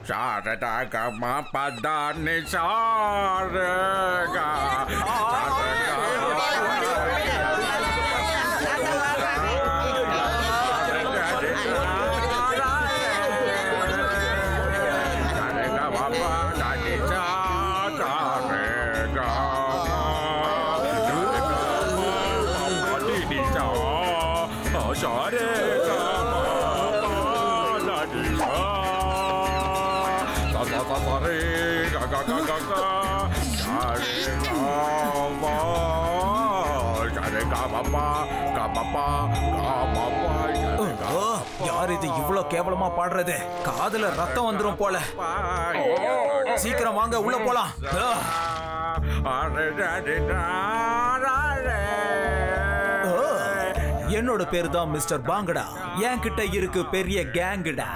சாரடா comma பதா நிசாரகா யார் இது இவ்வளவு கேவலமா பாடுறது? காதுல ரத்தம் வந்துரும் போல. சீக்கிரம் வாங்க, உள்ள போலாம். என்னோட பேரு தான் மிஸ்டர் பாங்கடா. என்கிட்ட இருக்கு பெரிய கேங்குடா.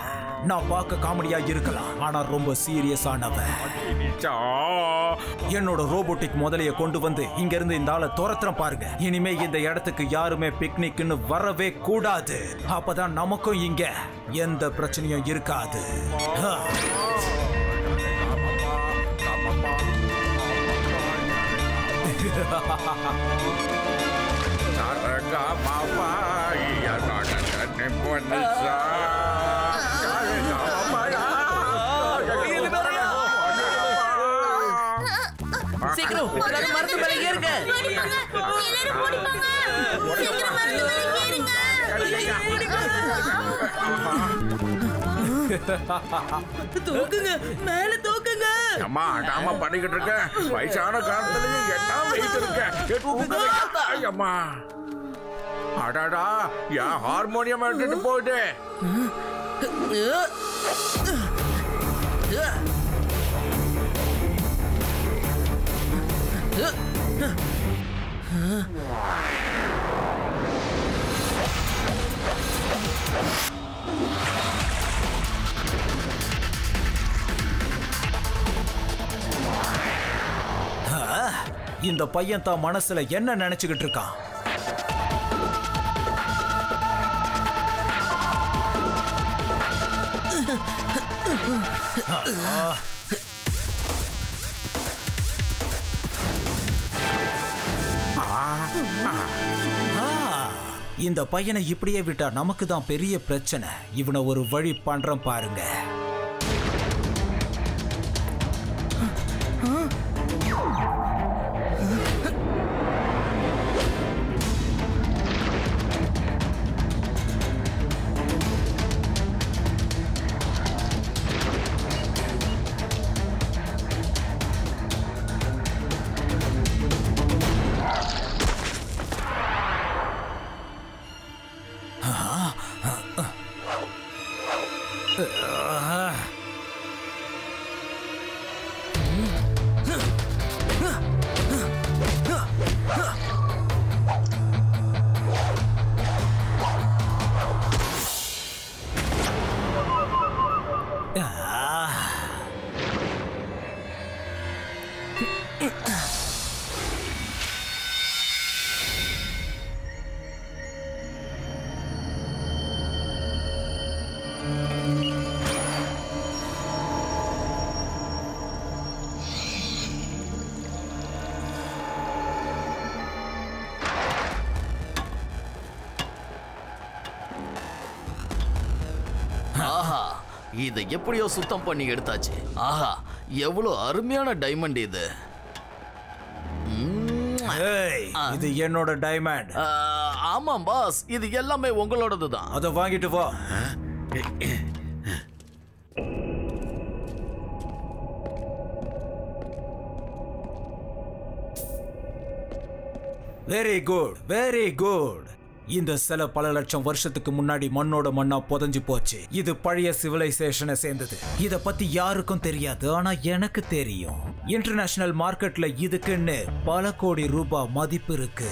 நான் பார்க்க காமெடியா இருக்கலாம், ஆனா ரொம்ப சீரியஸானவன். என்னோட ரோபோட்டிக் முதலைய கொண்டு வந்து இங்க இருந்து இந்த ஆளை துரத்துறேன் பாருங்க. இனிமே இந்த இடத்துக்கு யாருமே பிக்னிக்னு வரவே கூடாது. அப்பதான் நமக்கும் இங்க எந்த பிரச்சனையும் இருக்காது. சீக்கிரம் மரத்து மேல ஏறுங்க. தூக்குங்க, மேல தூக்குங்க. அம்மா அடாம பண்ணிக்கிட்டு இருக்க. வயசான காலத்துலயும் என்ன வெயிட் இருக்க. அம்மா அடாடா, என் ஹார்மோனியம் எடுத்துட்டு போயிட்டு. இந்த பையன் தான் மனசுல என்ன நினைச்சுக்கிட்டு இருக்கான்? இந்த பையனை இப்படியே விட்டா நமக்கு தான் பெரிய பிரச்சனை. இவனை ஒரு வழி பண்றேன் பாருங்க. ஆஹா, இதை எப்படியோ சுத்தம் பண்ணி எடுத்தாச்சு. ஆஹா, எவ்வளவு அருமையான டைமண்ட் இது. இது என்னோட டைமண்ட். ஆமாம் பாஸ், இது எல்லாமே உங்களோடது தான். அதை வாங்கிட்டு வா. Very good, very good. இந்த சில பல லட்சம் வருஷத்துக்கு முன்னாடி மண்ணோட மண்ணா புதஞ்சு போச்சு. இது பழைய சிவிலைசேஷனை சேர்ந்தது. இத பத்தி யாருக்கும் தெரியாது, ஆனா எனக்கு தெரியும். இன்டர்நேஷனல் மார்க்கெட்ல இதுக்குன்னு பல கோடி ரூபாய் மதிப்பு இருக்கு.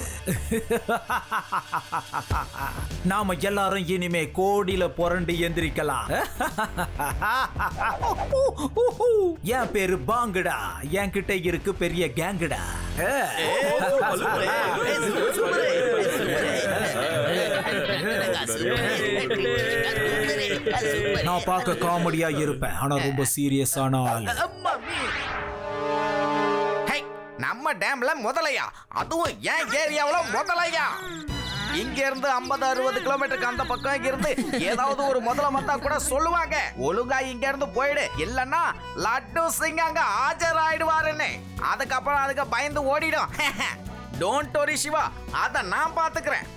நாம எல்லாரும் இனிமே கோடியில புரண்டு எந்திரிக்கலாம். என் பேரு பாங்குடா. என்கிட்ட இருக்கு பெரிய கேங்குடா. நான் பார்க்க காமெடியா இருப்பேன், ஆனா ரொம்ப சீரியஸான ஆள். நம்ம டேம்ல முதலையா, அதுவும் ஏன் ஏரியாவுல முதலையா? இங்க இருந்து 50-60 கிலோமீட்டருக்கு அந்த பக்கம் இருந்து ஏதாவது ஒரு முதல வந்தா கூட சொல்லுவாங்க, ஒழுங்கா இங்க இருந்து போயிடு, இல்லன்னா லட்டு சிங் அங்க ஆஜராயிடுவாருன்னு. அதுக்கப்புறம் அதுக்கு பயந்து ஓடிடும். டோன்ட் வரி சிவா, அத நான் பாத்துக்கிறேன்.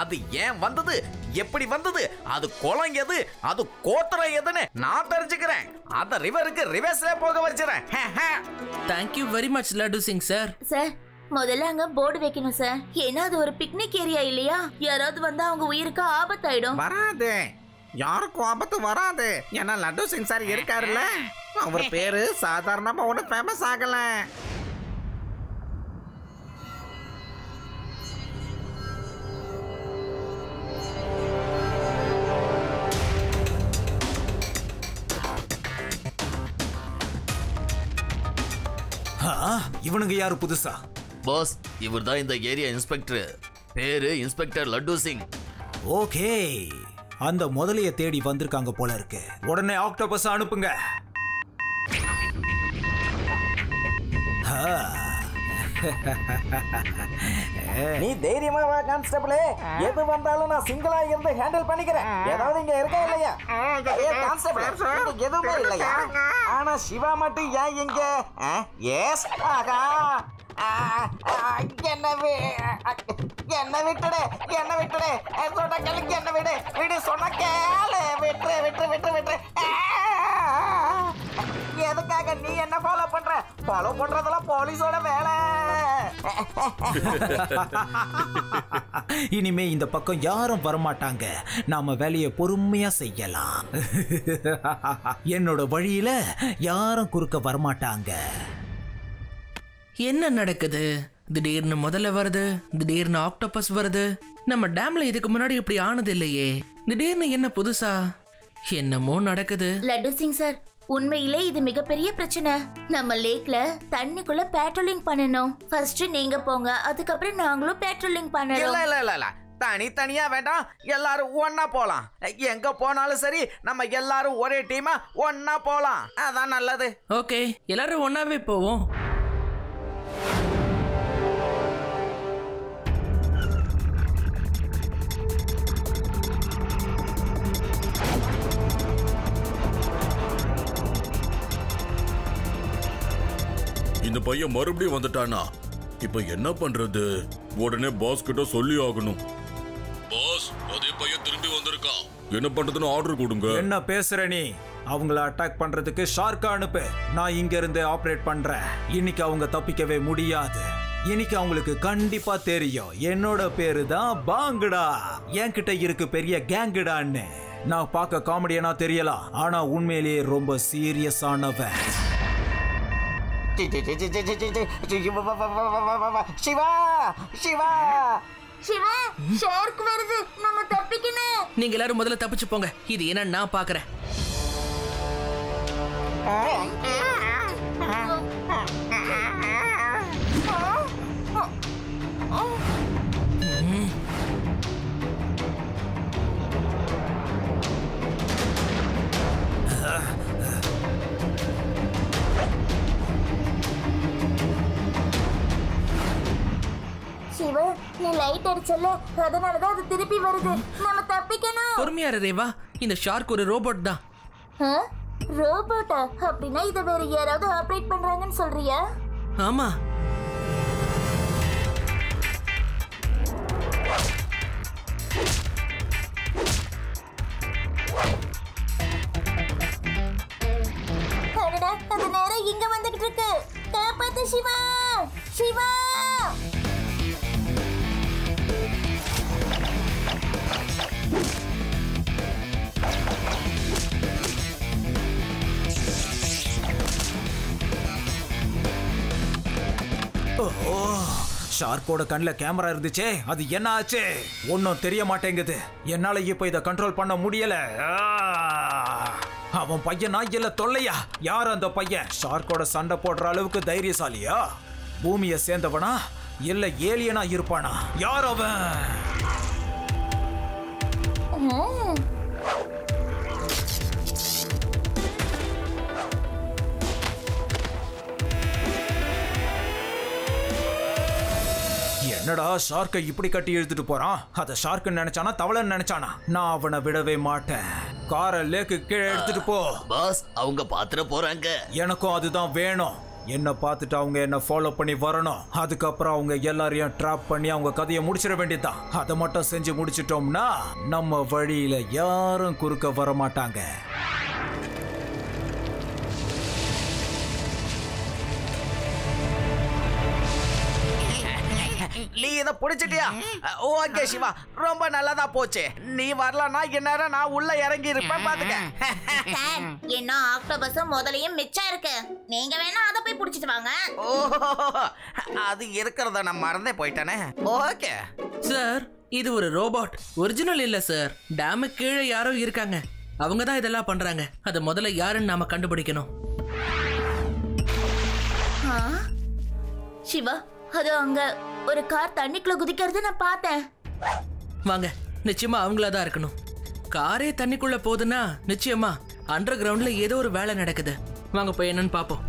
அது ஏன் வந்தது, எப்படி வந்தது, அது குளம் எது, அது கோத்திரம் எதுன்னு நான் தெரிஞ்சுக்கிறேன். அத ரிவருக்கு ரிவர்ஸ்ல போக வச்சிரேன். Thank you very much Laddu Singh sir. Sir, முதல்ல அங்க போர்டு வைக்கணும் சார். ஏன்னா அது ஒரு பிக்னிக் ஏரியா இல்லையா? யாராவது வந்தா அவங்க உயிருக்கு ஆபத்தாயிடும். வராது, யாருக்கும் ஆபத்து வராது. ஏன்னா லட்டு சிங் சார் இருக்காருல்ல, அவர் பேரு சாதாரணமா ஒன்னும் ஃபேமஸ் ஆகல. இவனுங்க யாரு புதுசா? பாஸ், இவர் தான் இந்த ஏரியா இன்ஸ்பெக்டர். பேரு இன்ஸ்பெக்டர் லட்டு சிங். ஓகே, அந்த முதலைய தேடி வந்திருக்காங்க போல இருக்கு. உடனே ஆக்டோபஸ் அனுப்புங்க. நீ தைரியமா வா கான்ஸ்டபிளே, எது வந்தாலும் நான் சிங்கிளா இருந்து ஹேண்டில் பண்ணிக்கிறேன். ஏதாவது இங்க இருக்கா இல்லையா? ஏ கான்ஸ்டபிள், இங்க எதுவுமே இல்லையா? ஆனா சிவா மட்டும் ஏன் இங்க? எஸ், ஆகா, என்ன விட்டுடு, என்ன விட்டுடு, சொன்ன கேளுக்கு, என்ன விடு, விடு, சொன்ன கேளு, விட்டுரு விட்டுரு விட்டுரு விட்டுரு. எதுக்காக நீ என்ன ஃபாலோ பண்ற? ஃபாலோ பண்றதெல்லாம் போலீஸோட வேலை. இனிமே இந்த பக்கம் யாரும் வரமாட்டாங்க, நாம வேலையை பொறுமையா செய்யலாம். என்னோட வழியில யாரும் குறுக்க வரமாட்டாங்க. என்ன நடக்குது? திடீர்னு முதல்ல வருது, திடீர்னு ஆக்டோபஸ் வருது. நம்ம டேம்ல இதுக்கு முன்னாடி இப்படி ஆனது இல்லையே. திடீர்னு என்ன புதுசா? என்னமோ நடக்குது. லட்டு சிங் சார், உண்மையிலே இது மிகப்பெரிய பிரச்சனை. நம்ம லேக்ல தண்ணிக்குள்ள பேட்ரோலிங் பண்ணணும். ஃபர்ஸ்ட் நீங்க போங்க, அதுக்கப்புறம் நாங்களும் பேட்ரோலிங் பண்ணணும். இல்ல இல்ல இல்ல, தனித்தனியா வேண்டாம், எல்லாரும் ஒன்னா போலாம். எங்க போனாலும் சரி, நம்ம எல்லாரும் ஒரே டீமா ஒன்னா போலாம். அதான் நல்லது. ஓகே, எல்லாரும் ஒன்னாவே போவோம். இந்த பையன் மறுபடியும் வந்துட்டானா? இப்ப என்ன பண்றது? உடனே பாஸ் கிட்ட சொல்லி ஆகணும். பாஸ், அதே பையன் திரும்பி வந்திருக்கான், என்ன பண்றதுன்னு ஆர்டர் கொடுங்க. என்ன பேசுற நீ? அவங்கள அட்டாக் பண்றதுக்கு ஷார்க்கா அனுப்பு, நான் இங்க இருந்து ஆபரேட் பண்றேன். இன்னைக்கு அவங்க தப்பிக்கவே முடியாது. இன்னைக்கு அவங்களுக்கு கண்டிப்பா தெரியும் என்னோட பேரு தான் பாங்குடா. என்கிட்ட இருக்கு பெரிய கேங்குடான்னு. நான் பார்க்க காமெடியனா தெரியலாம், ஆனா உண்மையிலேயே ரொம்ப சீரியஸானவன். சிவா, சிவா, சிவா, ஷார்க் வருது, நம்ம தப்பிக்கணும். நீங்க எல்லாரும் முதல்ல தப்பிச்சு போங்க, இது என்ன நான் பாக்குறேன். சிவா, நீ லைட் அடிச்சல, அதனாலதான் அது திருப்பி வருது. நம்ம தப்பிக்கணும். பொறுமையா இரு ரேவா, இந்த ஷார்க் ஒரு ரோபோட் தான். ரோபோட்டா? அப்படின்னா இதை வேற யாராவது ஆபரேட் பண்றாங்கன்னு சொல்றியா? ஆமா. அது நேரம் இங்க வந்துகிட்டு இருக்கு. காப்பாத்து சிவா, சிவா. ஷார்க்கோட கண்ணில் கேமரா இருந்துச்சே, அது என்ன ஆச்சு? ஒன்னும் தெரிய மாட்டேங்குது. என்னால இப்ப இதை கண்ட்ரோல் பண்ண முடியல. அவன் பையனா இல்ல தொல்லையா? யார் அந்த பையன்? ஷார்க்கோட சண்டை போடுற அளவுக்கு தைரியசாலியா? பூமியை சேர்ந்தவனா இல்ல ஏலியனா இருப்பானா? யார் அவன்? என்னடா ஷார்க்கை இப்படி கட்டி இழுத்துட்டு போறான்? அத ஷார்க்குன்னு நினைச்சானா தவளைன்னு நினைச்சானா? நான் அவனை விடவே மாட்டேன். காரை லேக்கு கீழே எடுத்துட்டு போ. பாஸ், அவங்க பாத்துற போறாங்க. எனக்கும் அதுதான் வேணும். என்ன பார்த்துட்டு அவங்க என்ன ஃபாலோ பண்ணி வரணும். அதுக்கப்புறம் அவங்க எல்லாரையும் ட்ராப் பண்ணி அவங்க கதையை முடிச்சிட வேண்டியதுதான். அதை மட்டும் செஞ்சு முடிச்சிட்டோம்னா நம்ம வழியில யாரும் குறுக்க வர மாட்டாங்க. நீ இத புடிச்சிட்டியா? ஓகே சிவா, ரொம்ப நல்லதா போச்சு. நீ வரலனா இந்நேரம் நான் உள்ள இறங்கி இருப்பேன் பாத்துக்க. என்ன ஆக்டோபஸும் முதலையும் மிச்சம் இருக்கு. நீங்க வேணா அதை போய் புடிச்சிட்டு வாங்க. ஓ, அது இருக்கிறத நான் மறந்தே போயிட்டேனே. ஓகே சார், இது ஒரு ரோபோட், ஒரிஜினல் இல்ல சார். டேமுக்கு கீழே யாரோ இருக்காங்க. அவங்க தான் இதெல்லாம் பண்றாங்க. அது முதல்ல யாருன்னு நாம கண்டுபிடிக்கணும். சிவா, அது அங்க ஒரு கார் தண்ணிக்குள்ள குதிக்கிறது நான் பார்த்தேன். வாங்க, நிச்சயமா அவங்களா தான் இருக்கணும். காரே தண்ணிக்குள்ள போகுதுன்னா நிச்சயமா அண்டர் கிரவுண்ட்ல ஏதோ ஒரு வேலை நடக்குது. வாங்க போய் என்னன்னு பாப்போம்.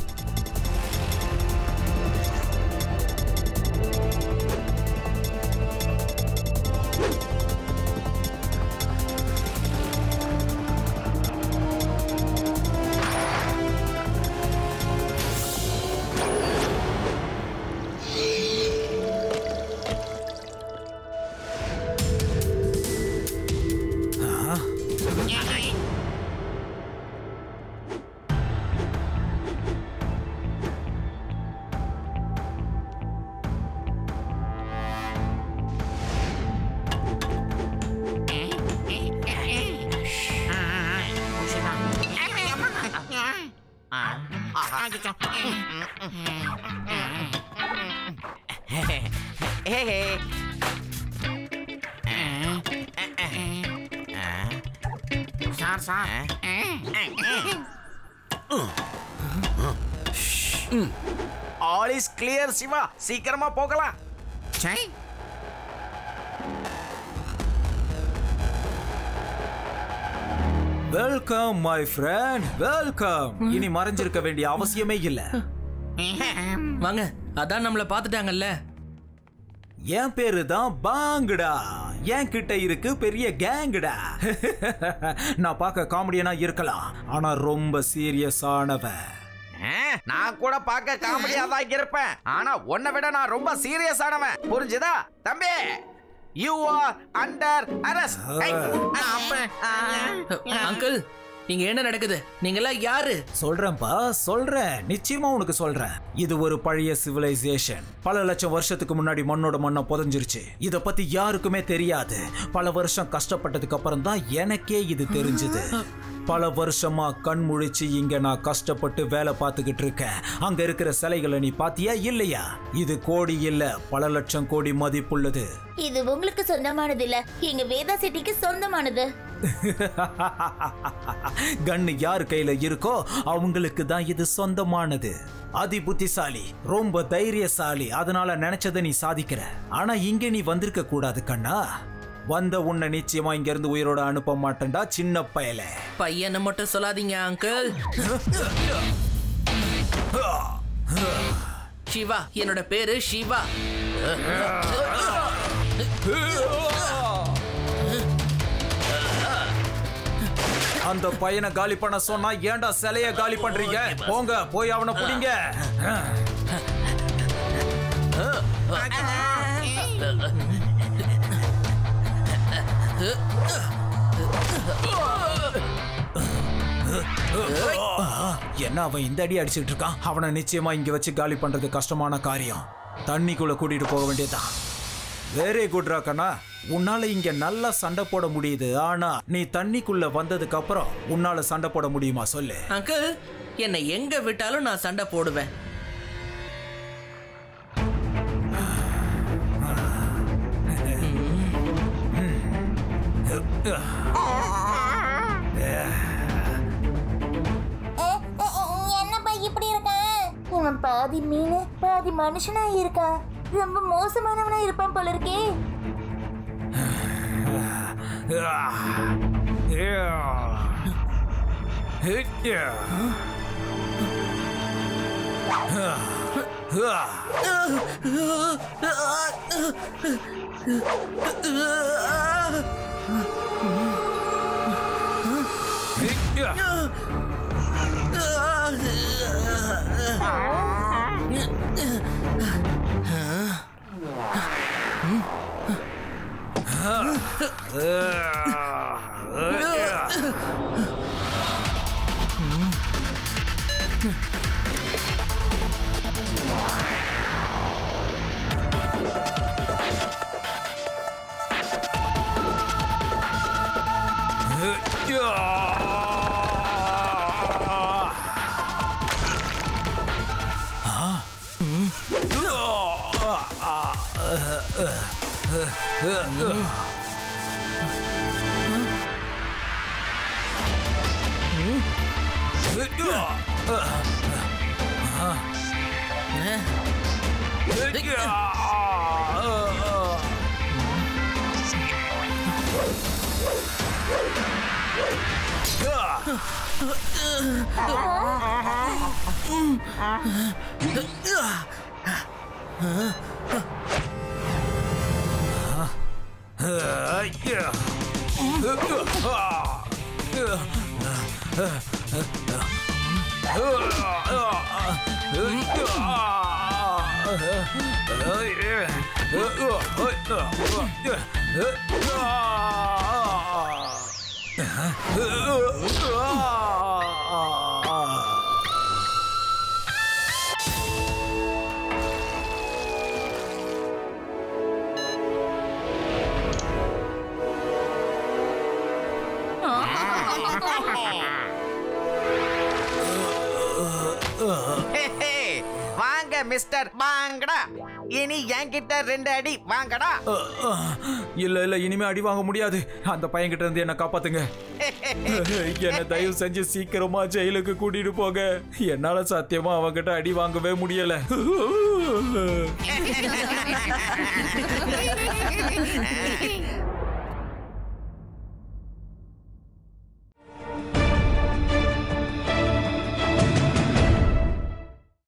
ஆல் இஸ் கிளியர் சிவா, சீக்கிரமா போகலாம். Welcome my friend, welcome. இனி மறைஞ்சிருக்க வேண்டிய அவசியமே இல்ல. வாங்க, அதான் நம்மள பாத்துட்டாங்கல்ல. என் பேரு தான் பாங்குடா. என் கிட்ட இருக்கு பெரிய கேங்குடா. நான் பார்க்க காமெடியனா இருக்கலாம், ஆனா ரொம்ப சீரியஸானவன். நான் கூட பார்க்க காமெடியா தான் இருப்பேன், ஆனா உன்னை விட நான் ரொம்ப சீரியஸ் ஆனவன். புரிஞ்சுதா தம்பி? You are under arrest. Uncle, இங்க என்ன நடக்குது? நீங்க எல்லாம் யாரு? சொல்றேன்பா, சொல்றேன். நிச்சயமா உனக்கு சொல்றேன். இது ஒரு பழைய சிவிலைசேஷன். பல லட்சம் வருஷத்துக்கு முன்னாடி மண்ணோட மண்ணை புதைஞ்சிருச்சு. இத பத்தி யாருக்குமே தெரியாது. பல வருஷம் கஷ்டப்பட்டதுக்கு அப்புறம் தான் எனக்கே இது தெரிஞ்சது. பல வருஷமா கண் முழிச்சு இங்க நான் கஷ்டப்பட்டு வேலை பார்த்துக்கிட்டு இருக்கேன். அங்க இருக்கிற சிலைகளை நீ பாத்தியா இல்லையா? இது கோடி இல்ல, பல லட்சம் கோடி மதிப்புள்ளது. இது உங்களுக்கு சொந்தமானது இல்ல, எங்க வேதா சிட்டிக்கு சொந்தமானது. கண்ணு யார் கையில இருக்கோ அவங்களுக்கு தான் இது சொந்தமானது. அதி புத்திசாலி, ரொம்ப தைரியசாலி. அதனால நினைச்சதை நீ சாதிக்கிற. ஆனா இங்க நீ வந்திருக்க கூடாது கண்ணா. வந்த உன்னை நிச்சயமா இங்க இருந்து உயிரோட அனுப்ப மாட்டேன்டா சின்ன பயல. பையனை மட்டும் சொல்லாதீங்க அங்கிள். சிவா, என்னோட பேரு சிவா. அந்த பையனை காலி பண்ண சொன்னா ஏன்டா சிலைய காலி பண்றீங்க? போங்க, போய் அவனை பிடிங்க. என்ன அவன் இந்த அடி அடிச்சுட்டு இருக்கான்? அவனை நிச்சயமா இங்க வச்சு காலி பண்றது கஷ்டமான காரியம். தண்ணிக்குள்ள கூட்டிட்டு போக வேண்டியதான். வெரி குட் ராக்கண்ணா, உன்னால இங்க நல்லா சண்டை போட முடியுது. ஆனா நீ தண்ணிக்குள்ள வந்ததுக்கு அப்புறம் உன்னால சண்டை போட முடியுமா சொல்லு? அங்கிள், என்னை எங்க விட்டாலும் நான் சண்டை போடுவேன். என்னப்பா இப்படி இருக்க? இவன் பாதி மீன் பாதி மனுஷனா இருக்கா. ரொம்ப மோசமானவனா இருப்பான் போல இருக்கே. வாங்க மிஸ்டர் வாங்கடா. இனி என்கிட்ட 2 அடி வாங்கடா. இல்ல இல்ல, இனிமே அடி வாங்க முடியாது. அந்த பையன் கிட்ட இருந்து என்ன காப்பாத்துங்க. என்ன தயவு செஞ்சு சீக்கிரமா ஜெயிலுக்கு கூட்டிட்டு போங்க. என்னால சத்தியமா அவங்கிட்ட அடி வாங்கவே முடியல.